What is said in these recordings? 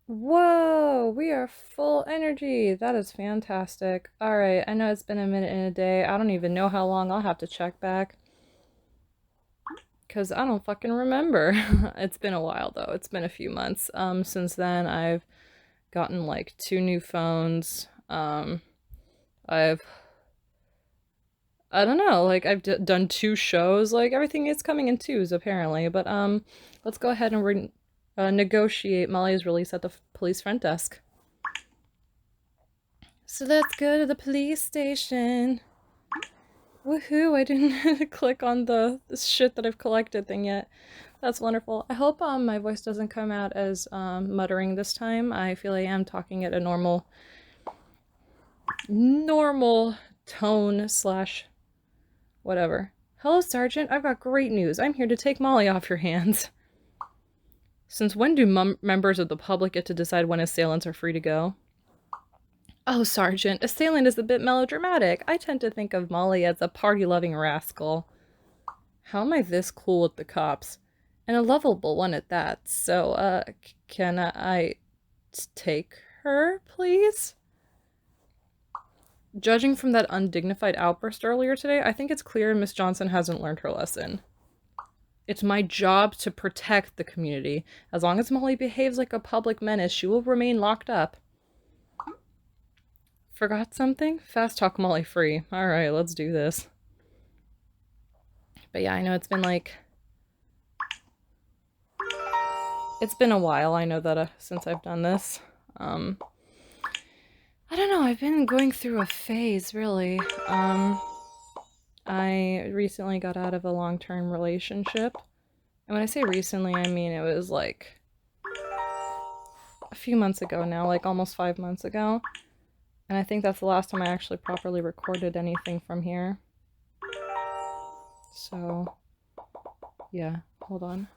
Whoa, we are full energy. That is fantastic. All right, I know it's been a minute and a day. I don't even know how long. I'll have to check back because I don't fucking remember. It's been a while though. It's been a few months. Since then I've gotten like two new phones. I've I don't know, like done two shows. Like everything is coming in twos apparently. But let's go ahead and negotiate Molly's release at the police front desk. So let's go to the police station. Woohoo, I didn't click on the shit that I've collected thing yet. That's wonderful. I hope my voice doesn't come out as muttering this time. I feel I am talking at a normal tone slash whatever. Hello, Sergeant. I've got great news. I'm here to take Molly off your hands. Since when do members of the public get to decide when assailants are free to go? Oh, Sergeant, assailant is a bit melodramatic. I tend to think of Molly as a party-loving rascal. How am I this cool with the cops? And a lovable one at that. So, can I take her, please? Judging from that undignified outburst earlier today, I think it's clear Miss Johnson hasn't learned her lesson. It's my job to protect the community. As long as Molly behaves like a public menace, she will remain locked up. Forgot something? Fast talk Molly free. Alright, let's do this. But yeah, I know it's been like... It's been a while, I know that, since I've done this. I don't know, I've been going through a phase, really. I recently got out of a long-term relationship. And when I say recently, I mean it was like a few months ago now, like almost 5 months ago. And I think that's the last time I actually properly recorded anything from here. So, yeah, hold on.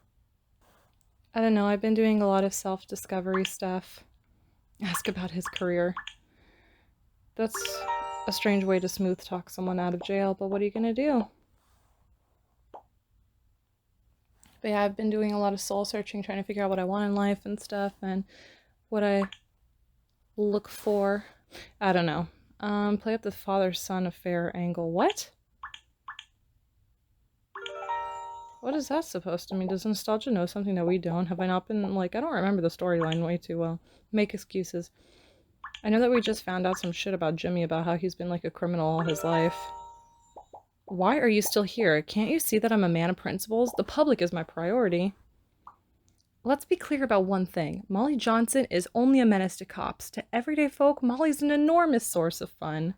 I don't know, I've been doing a lot of self-discovery stuff. Ask about his career. That's a strange way to smooth talk someone out of jail, but what are you gonna do? But yeah, I've been doing a lot of soul searching, trying to figure out what I want in life and stuff, and what I look for. I don't know. Play up the father-son affair angle. What? What is that supposed to mean? Does nostalgia know something that we don't? Have I not been, like, I don't remember the storyline way too well. Make excuses. I know that we just found out some shit about Jimmy about how he's been, like, a criminal all his life. Why are you still here? Can't you see that I'm a man of principles? The public is my priority. Let's be clear about one thing. Molly Johnson is only a menace to cops. To everyday folk, Molly's an enormous source of fun.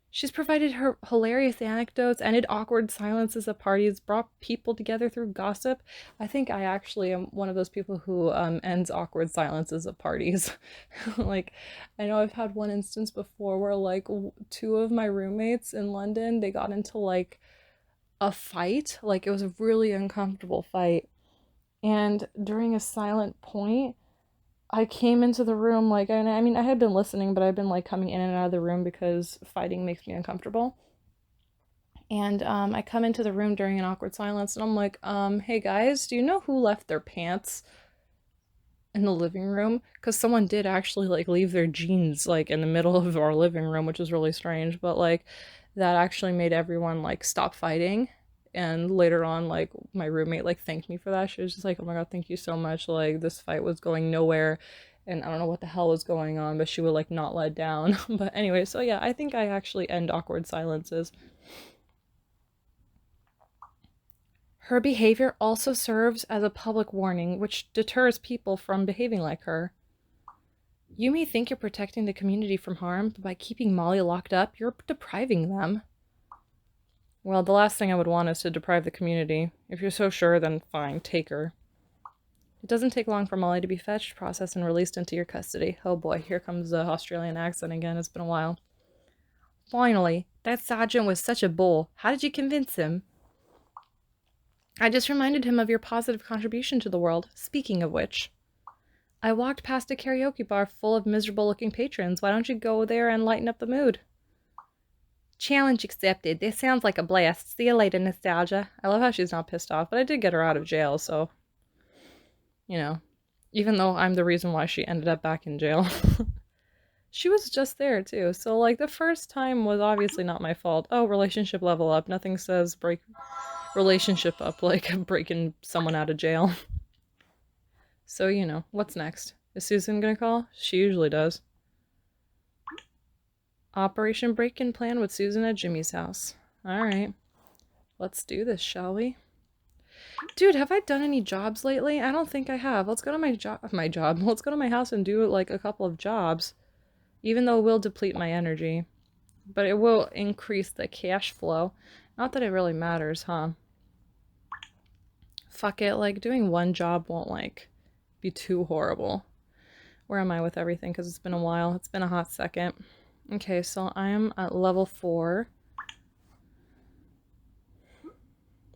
She's provided her hilarious anecdotes, ended awkward silences at parties, brought people together through gossip. I think I actually am one of those people who ends awkward silences at parties. Like, I know I've had one instance before where, like, two of my roommates in London, they got into, like, a fight. Like, it was a really uncomfortable fight. And during a silent point, I came into the room like, and I mean, I had been listening, but I've been like coming in and out of the room because fighting makes me uncomfortable. And I come into the room during an awkward silence, and I'm like, hey guys, do you know who left their pants in the living room? Because someone did actually like leave their jeans like in the middle of our living room, which was really strange. But like, that actually made everyone like stop fighting. And later on, like, my roommate like thanked me for that. She was just like, oh my god, thank you so much. Like, this fight was going nowhere, and I don't know what the hell was going on, but she would like not let down. But anyway, so yeah, I think I actually end awkward silences. Her behavior also serves as a public warning, which deters people from behaving like her. You may think you're protecting the community from harm, but by keeping Molly locked up, you're depriving them. Well, the last thing I would want is to deprive the community. If you're so sure, then fine, take her. It doesn't take long for Molly to be fetched, processed, and released into your custody. Oh boy, here comes the Australian accent again. It's been a while. Finally, that sergeant was such a bull. How did you convince him? I just reminded him of your positive contribution to the world. Speaking of which, I walked past a karaoke bar full of miserable-looking patrons. Why don't you go there and lighten up the mood? Challenge accepted. This sounds like a blast. See you later, nostalgia. I love how she's not pissed off, but I did get her out of jail, so, you know. Even though I'm the reason why she ended up back in jail. She was just there too. So like the first time was obviously not my fault. Oh, relationship level up. Nothing says break relationship up like breaking someone out of jail. So, you know, what's next? Is Susan gonna call? She usually does. Operation Break-In Plan with Susan at Jimmy's house. Alright. Let's do this, shall we? Dude, have I done any jobs lately? I don't think I have. Let's go to my job. Let's go to my house and do like a couple of jobs. Even though it will deplete my energy. But it will increase the cash flow. Not that it really matters, huh? Fuck it, like doing one job won't like be too horrible. Where am I with everything? Because it's been a while. It's been a hot second. Okay, so I'm at level 4.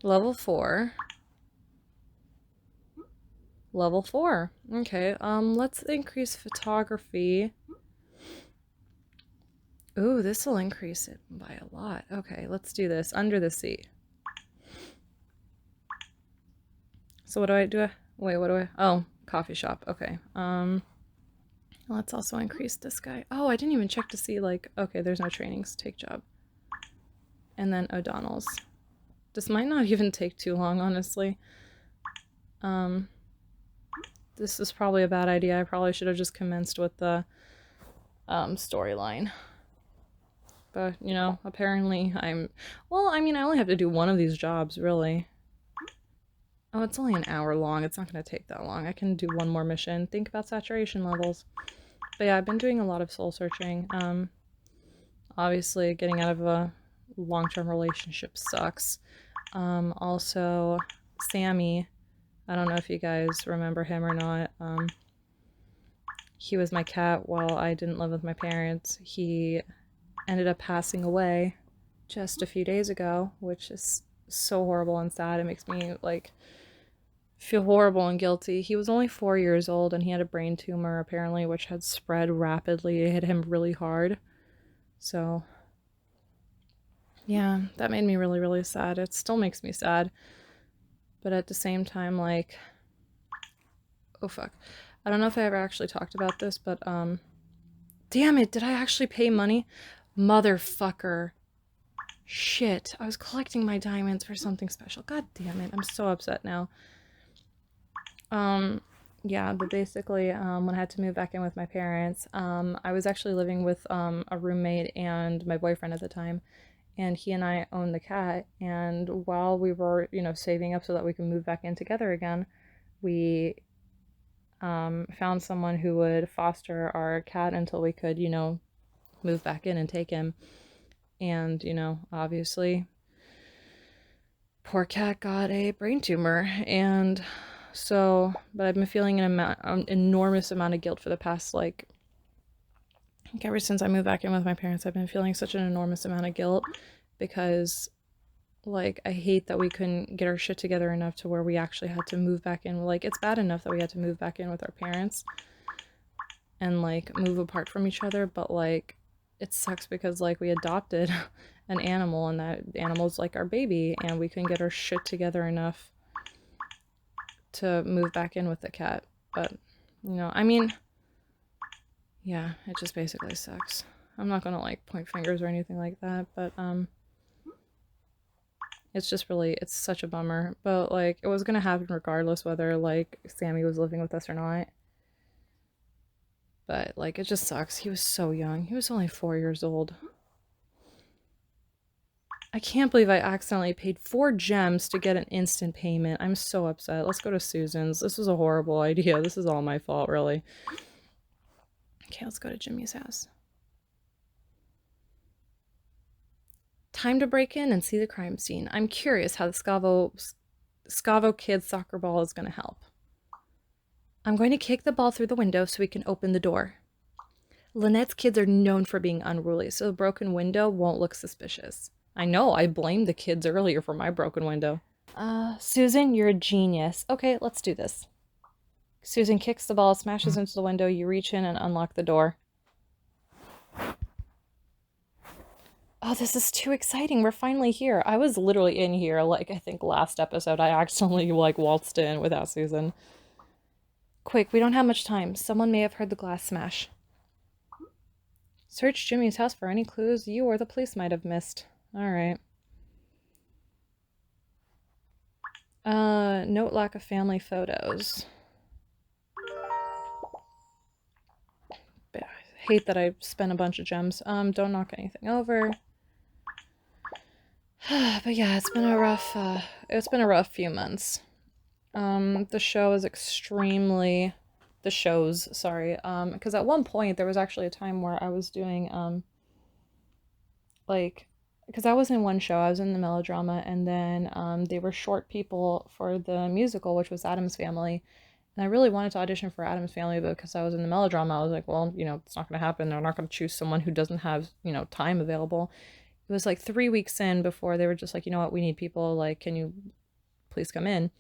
Level 4. Level 4. Okay, let's increase photography. Ooh, this will increase it by a lot. Okay, let's do this. Under the sea. So what do I do? Wait, what do I? Oh, coffee shop. Okay. Let's also increase this guy. Oh, I didn't even check to see, like, okay, there's no trainings. Take job. And then O'Donnell's. This might not even take too long, honestly. This is probably a bad idea. I probably should have just commenced with the storyline. But, you know, apparently well, I mean, I only have to do one of these jobs, really. Oh, it's only an hour long. It's not going to take that long. I can do one more mission. Think about saturation levels. But yeah, I've been doing a lot of soul searching. Obviously, getting out of a long-term relationship sucks. Also, Sammy, I don't know if you guys remember him or not. He was my cat while I didn't live with my parents. He ended up passing away just a few days ago, which is so horrible and sad. It makes me, like, feel horrible and guilty. He was only 4 years old and he had a brain tumor apparently, which had spread rapidly. It hit him really hard. So yeah, that made me really, really sad. It still makes me sad. But at the same time, like, oh fuck. I don't know if I ever actually talked about this, but damn it, did I actually pay money? Motherfucker. Shit, I was collecting my diamonds for something special. God damn it, I'm so upset now. Yeah, but basically, when I had to move back in with my parents, I was actually living with a roommate and my boyfriend at the time, and he and I owned the cat, and while we were, you know, saving up so that we could move back in together again, we found someone who would foster our cat until we could, you know, move back in and take him. And, you know, obviously, poor cat got a brain tumor, and so, but I've been feeling an enormous amount of guilt for the past, like ever since I moved back in with my parents. I've been feeling such an enormous amount of guilt because, like, I hate that we couldn't get our shit together enough to where we actually had to move back in. Like, it's bad enough that we had to move back in with our parents and, like, move apart from each other, but, like, it sucks because, like, we adopted an animal and that animal's like our baby, and we couldn't get our shit together enough to move back in with the cat. But, you know, I mean, yeah, it just basically sucks. I'm not gonna, like, point fingers or anything like that, but it's just really, it's such a bummer. But, like, it was gonna happen regardless whether, like, Sammy was living with us or not. But, like, it just sucks. He was so young. He was only 4 years old. I can't believe I accidentally paid 4 gems to get an instant payment. I'm so upset. Let's go to Susan's. This was a horrible idea. This is all my fault, really. Okay, let's go to Jimmy's house. Time to break in and see the crime scene. I'm curious how the Scavo Kids soccer ball is going to help. I'm going to kick the ball through the window so we can open the door. Lynette's kids are known for being unruly, so the broken window won't look suspicious. I know, I blamed the kids earlier for my broken window. Susan, you're a genius. Okay, let's do this. Susan kicks the ball, smashes into the window, you reach in and unlock the door. Oh, this is too exciting. We're finally here. I was literally in here, like, I think last episode I accidentally, like, waltzed in without Susan. Quick, we don't have much time. Someone may have heard the glass smash. Search Jimmy's house for any clues you or the police might have missed. Alright. Note lack of family photos. I hate that I spent a bunch of gems. Don't knock anything over. But yeah, it's been a rough few months. The show is extremely, the shows, sorry, because at one point there was actually a time where I was doing, like, because I was in one show, I was in the melodrama, and then, they were short people for the musical, which was Addams Family, and I really wanted to audition for Addams Family, but because I was in the melodrama, I was like, well, you know, it's not going to happen, they're not going to choose someone who doesn't have, you know, time available. It was like 3 weeks in before they were just like, you know what, we need people, like, can you please come in?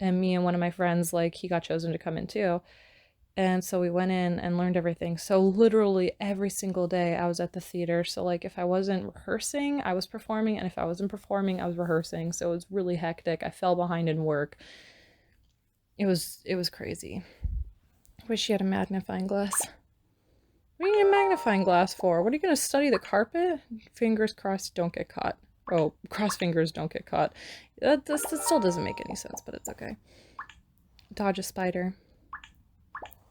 And me and one of my friends, like, he got chosen to come in too. And so we went in and learned everything. So literally every single day I was at the theater. So like if I wasn't rehearsing, I was performing, and if I wasn't performing, I was rehearsing. So it was really hectic. I fell behind in work. It was crazy. Wish you had a magnifying glass. What do you need a magnifying glass for? What are you going to study the carpet? Fingers crossed don't get caught. Oh, cross fingers don't get caught. That still doesn't make any sense, but it's okay. Dodge a spider.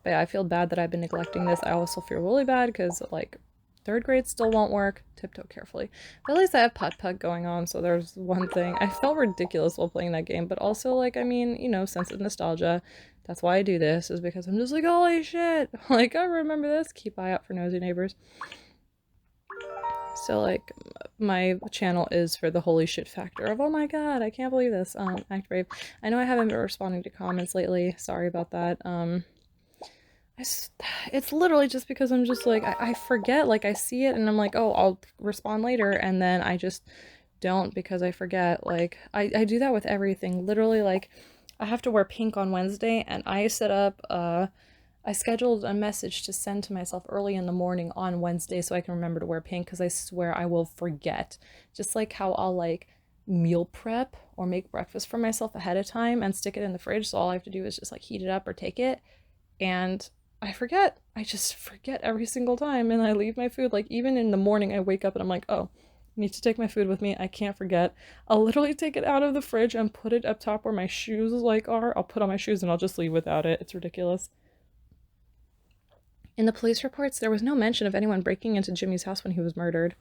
But yeah, I feel bad that I've been neglecting this. I also feel really bad because, like, 3rd grade still won't work. Tiptoe carefully. But at least I have putt-putt going on, so there's one thing. I felt ridiculous while playing that game, but also, like, I mean, you know, sense of nostalgia. That's why I do this, is because I'm just like, holy shit! Like, I remember this. Keep eye out for nosy neighbors. So, like, my channel is for the holy shit factor of, oh my god, I can't believe this. Act brave. I know I haven't been responding to comments lately. Sorry about that. It's literally just because I'm just like, I forget, like, I see it and I'm like, oh, I'll respond later, and then I just don't because I forget. Like, I do that with everything. Literally, like, I have to wear pink on Wednesday, and I set up, I scheduled a message to send to myself early in the morning on Wednesday so I can remember to wear pink, because I swear I will forget. Just like how I'll, like, meal prep or make breakfast for myself ahead of time and stick it in the fridge, so all I have to do is just, like, heat it up or take it, and I forget. I just forget every single time, and I leave my food, like, even in the morning I wake up and I'm like, oh, I need to take my food with me. I can't forget. I'll literally take it out of the fridge and put it up top where my shoes, like, are. I'll put on my shoes and I'll just leave without it. It's ridiculous. In the police reports, there was no mention of anyone breaking into Jimmy's house when he was murdered.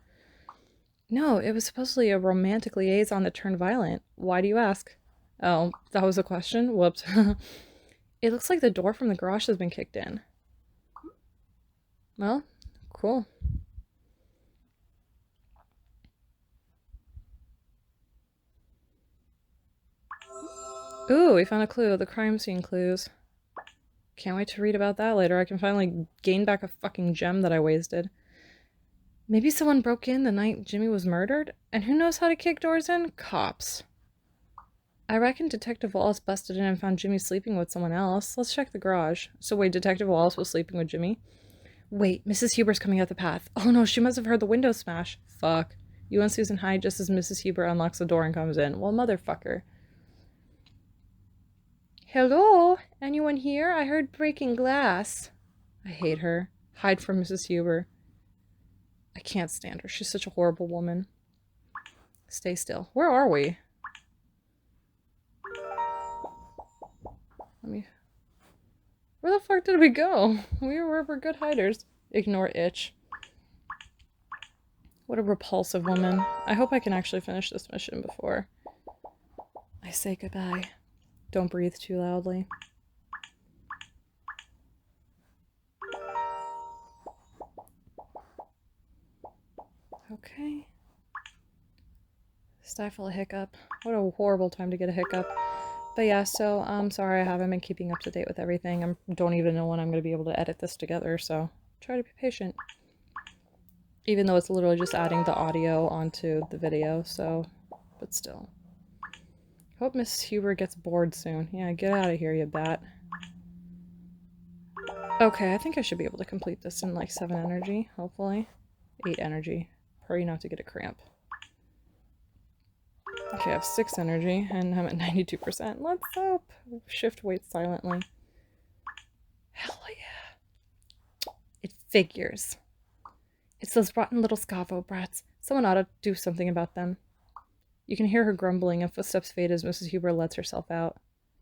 No, it was supposedly a romantic liaison that turned violent. Why do you ask? Oh, that was a question? Whoops. It looks like the door from the garage has been kicked in. Well, cool. Ooh, we found a clue. The crime scene clues. Can't wait to read about that later. I can finally gain back a fucking gem that I wasted. Maybe someone broke in the night Jimmy was murdered? And who knows how to kick doors in? Cops. I reckon Detective Wallace busted in and found Jimmy sleeping with someone else. Let's check the garage. So wait, Detective Wallace was sleeping with Jimmy? Wait, Mrs. Huber's coming out the path. Oh no, she must have heard the window smash. Fuck. You and Susan hide just as Mrs. Huber unlocks the door and comes in. Well, motherfucker. Hello? Anyone here? I heard breaking glass. I hate her. Hide from Mrs. Huber. I can't stand her. She's such a horrible woman. Stay still. Where are we? Where the fuck did we go? We're good hiders. Ignore itch. What a repulsive woman. I hope I can actually finish this mission before I say goodbye. Don't breathe too loudly. Okay. Stifle a hiccup. What a horrible time to get a hiccup. But yeah, so I'm sorry I haven't been keeping up to date with everything. I don't even know when I'm going to be able to edit this together, so try to be patient. Even though it's literally just adding the audio onto the video, so, but still. Hope Miss Huber gets bored soon. Yeah, get out of here, you bat. Okay, I think I should be able to complete this in like 7 energy, hopefully. 8 energy. Hurry not to get a cramp. Okay, I have 6 energy, and I'm at 92%. Let's hope. Shift waits silently. Hell yeah. It figures. It's those rotten little Scavo brats. Someone ought to do something about them. You can hear her grumbling, and footsteps fade as Mrs. Huber lets herself out.